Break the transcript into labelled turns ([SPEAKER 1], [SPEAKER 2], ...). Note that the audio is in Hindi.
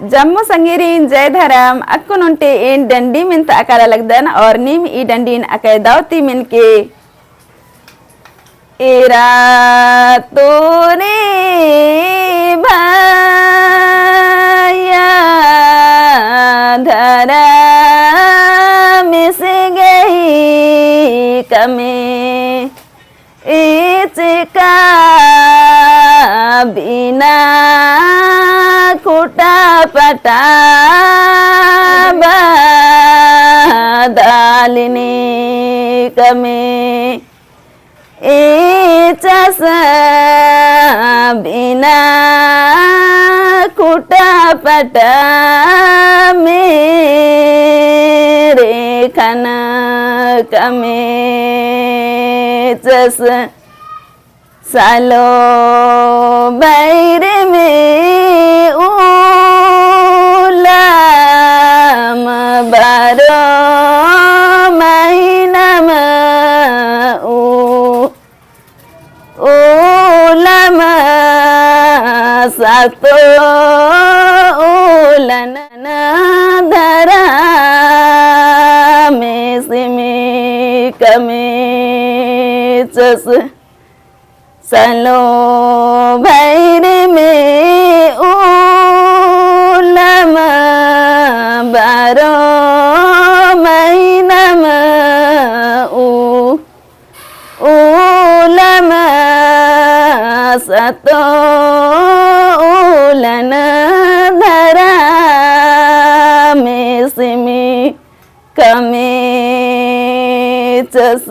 [SPEAKER 1] जम्मू संगीरीन जय धर्म अक्कुन उनटे इन डंडी मिन ताकारा लगदन और नीम ई डंडीन अकै दावती मिन के एरा तोरे भाया धरा मिस गई कमे इचका बिना खुटा पटा दालिनी कमे चस बिना खुटा पटा मेरे खाना कमे चस सालो बैर में उलाम बारो महीना में उलाम सातो उलन धरा में सिमी कमे चस सलो भैर में उलम बारो महीना उलम सतो उलन धरा में सिमी कमे चस।